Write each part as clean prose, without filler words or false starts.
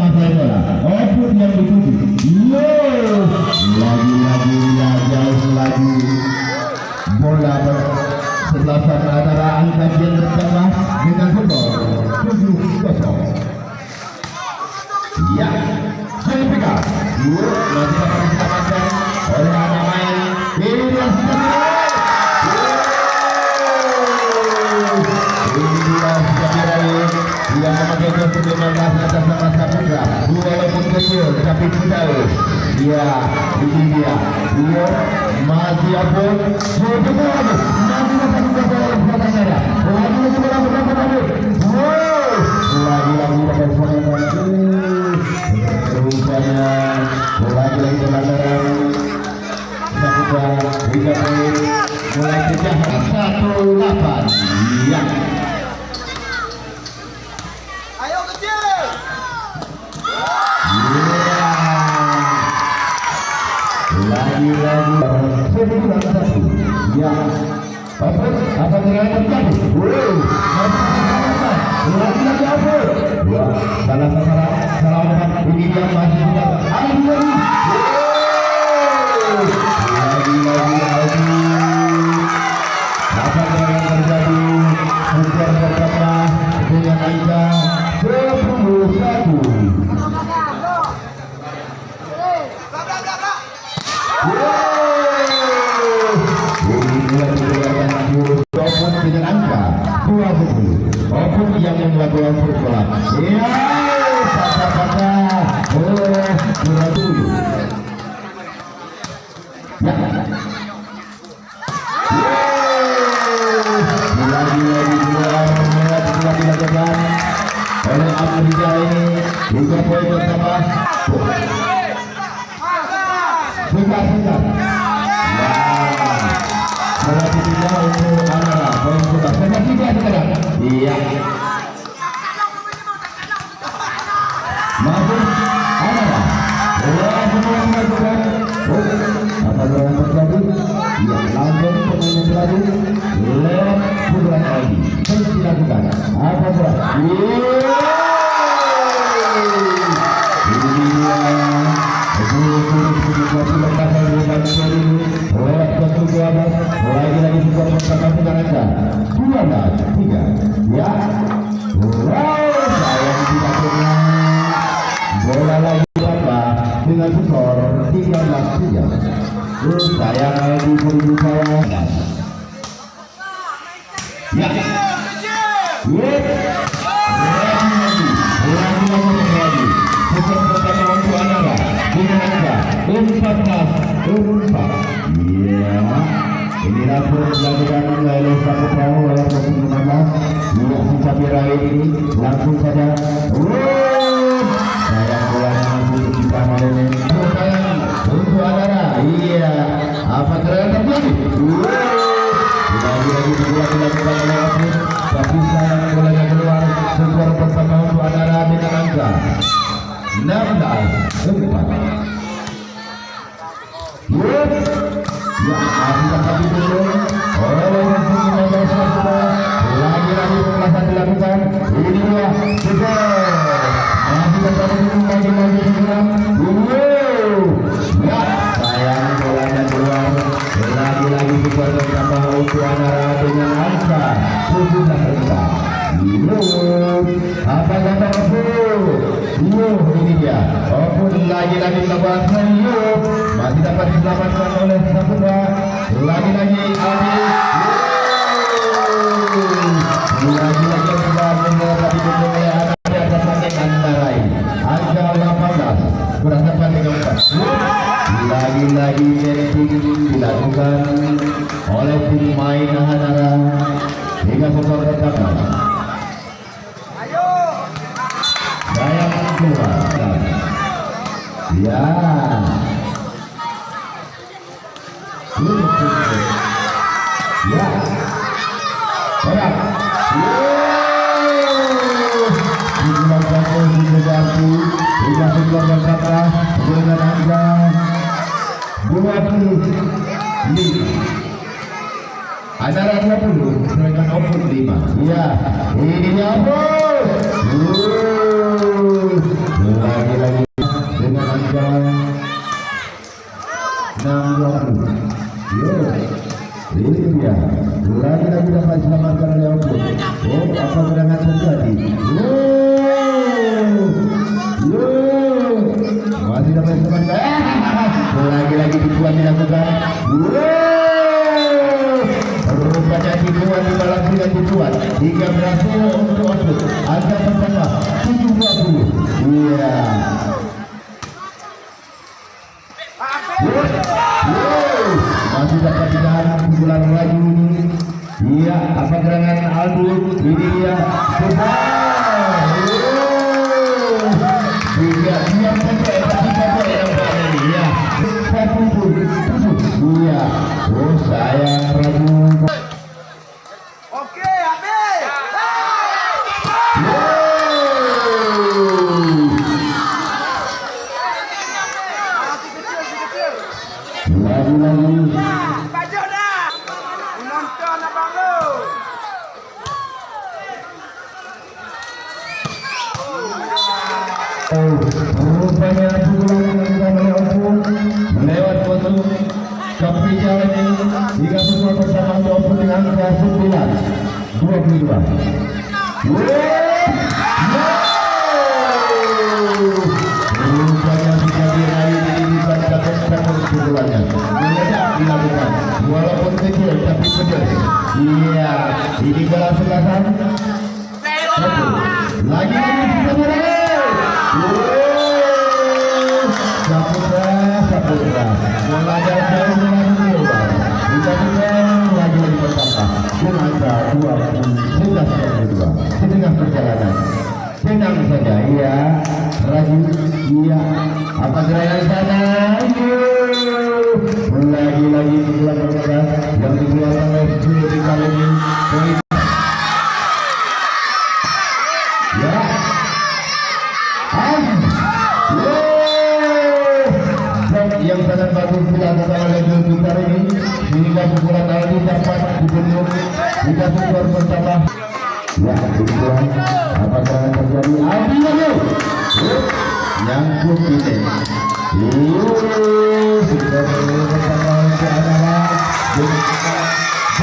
menguasai bola. Opun yang dituju. Lagi-lagi jauh lagi. Bola bersebelasan antara angka gender tengah dengan skor 7-0. Ya, saya pegang. Masih dapat diselamatkan oleh anak main Ilyas yang memakai jersey 15 atas nama Saputra. Walaupun kecil tapi tahu dia ini dia masih apun masih dapat bola pertandingan lagi dapat lagi pelanggaran Saputra hingga mulai pecah 1-8. Ya. Lagi-lagi ya apa yang terjadi? Lagi-lagi apa? Salah ini dia masih lagi apa yang terjadi? Hujan pertama dengan angka 21. Dengan angka 20. Opun yang melakukan pergolakan. Ya, kata-kata dulu. Ya. Lagi dilakukan oleh Afrika ini 3 poin pertama. Sudah. Berarti tidak untuk Anara, poin sudah. Sekarang. Iya. Masuk Anara. Apa yang terjadi? Iya, langsung pemain yang beradu lewat pukulan lagi. Terus dilakukan. Apa berat? Lagi juga bersama dengan Anda 12-3. Ya, sayang tidak pernah bola lagi dengan skor 13-3. Sayang diberi saya. Ya, lagi. Skor pertama untuk Anara dengan angka 14-4. Ya. Inilah dilakukan oleh Saputra oleh posisi 15. Dia sisa Birawi ini langsung saja. Sayang bolanya masih kita malam untuk Anara. Iya. Apa yang terjadi? Lagi dilakukan oleh Opun. Tapi sayang bolanya keluar. Skor pertama untuk Anara dengan angka 16-4. Ya, masih dulu oleh lagi pemulasan dilakukan. Ini dia masih ya, sayang bolanya keluar. Lagi juga bertambah untuk Anara dengan angka 17-4. Apa kata Opun? Ini dia Opun lagi melakukan masih dapat diselamatkan oleh Saputra. Lagi-lagi sudah mendapat dukungan ada pakai Anara. Angka 18 berhadapan dengan 4. Lagi-lagi dilakukan oleh tim main Anara hingga skor pertama. Saya keluar. Ya. Ya. Berat. Dengan angka 25. Anara 20, sedangkan Opun 5. Ya, ini apa? Lagi-lagi dapat diselamatkan oleh Opun. Oh, apa gerangan terjadi? Masih dapat diselamatkan. Lagi-lagi dibuat dilakukan. Rupanya dibuat di dalam tidak dibuat hingga berhasil untuk Opun. Angka pertama 7-20. Iya. Masih dapat ditahan pukulan lagi ini. Iya, apa gerangan Aldo? Ini dia. Iya, diam saja. Tapi yang berada ini. Iya. Iya. Oh, sayang Raju. Oke, habis. Lagi-lagi. Pajuk dah. Menonton abang lu. Rupanya pukulan yang dilakukan oleh Opun melewat musuh Kapri Jawa ini hingga pukul bersama Opun dengan angka 9-22. Rupanya bisa diraih bukan dapat pukulannya. Meledak dilakukan walaupun kecil tapi pedas. Iya, ini bola selasan. Lagi-lagi bisa diraih. Saputra melanggar jauh mencoba kita lagi pertama dengan 2 di tengah perjalanan tenang saja. Iya Raju. Iya apa gerangan sana. Lagi-lagi pukulan pertama yang dikeluarkan oleh Juli kali ini. Ya yang sangat bagus dilakukan oleh Zulfikar ini hingga pukulan Aldi dapat dibendung hingga skor bertambah. Ya, pukulan apa yang terjadi? Aldi lagi nyangkut ini. Skor bertambah ke adalah 23-13.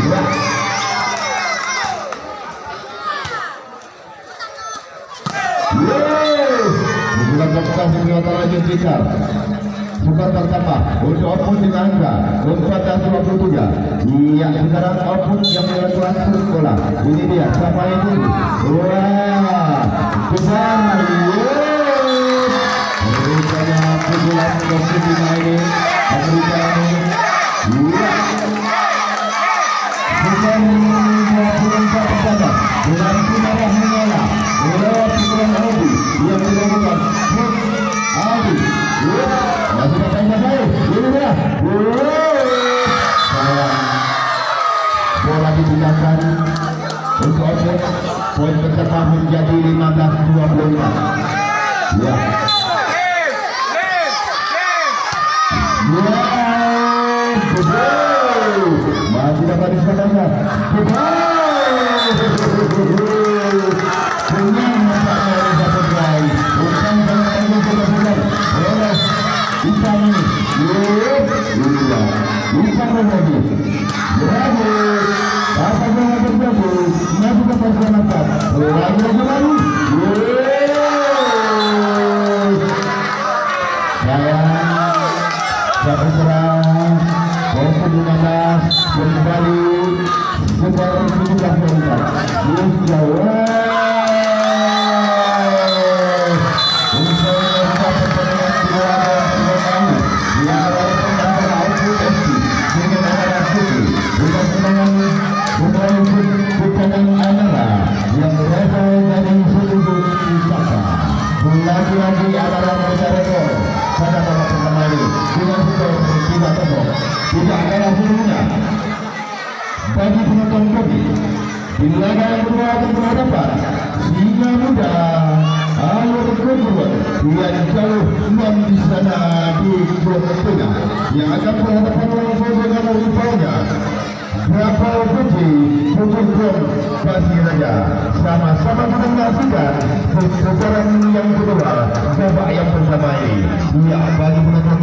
Ya. Bukan berkah senjata lagi Fikar. Bukan pertama untuk Opun dengan angka 14-23. Iya sekarang Opun yang melakukan bola. Ini dia siapa itu? Wah besar. Rupanya pukulan Kopsina ini memberikan iya. Bukan pukulan pertama dengan Sinarah menyala lewat pukulan Aldi yang dilakukan Aldi. Masih bertanya saya ini dia. Bola dipindahkan untuk Opun. Poin pertama menjadi 15-25. Ya. Masih dapat diselamatkan. Dengan nampaknya oleh satu try. Bukan sangat tanggung jawab oleh Isan ini. Isan lagi. Bravo. Apa yang terjadi? Masih dapat diselamatkan. Lagi. Sayang. Satu serang. Untuk 15 kembali sekarang 17 jauh. Lagi-lagi adalah rekor pada babak pertama ini dengan skor 3-0. Tidak kalah seluruhnya bagi penonton kopi. Di laga yang kedua akan berhadapan Singa Muda Alur Kedua yang jauh di sana di Blok Tengah yang akan berhadapan langsung dengan rivalnya Berapa Putih Putih Pasir Raja. Sama-sama menyaksikan putaran yang kedua babak yang pertama ini. Ya, bagi penonton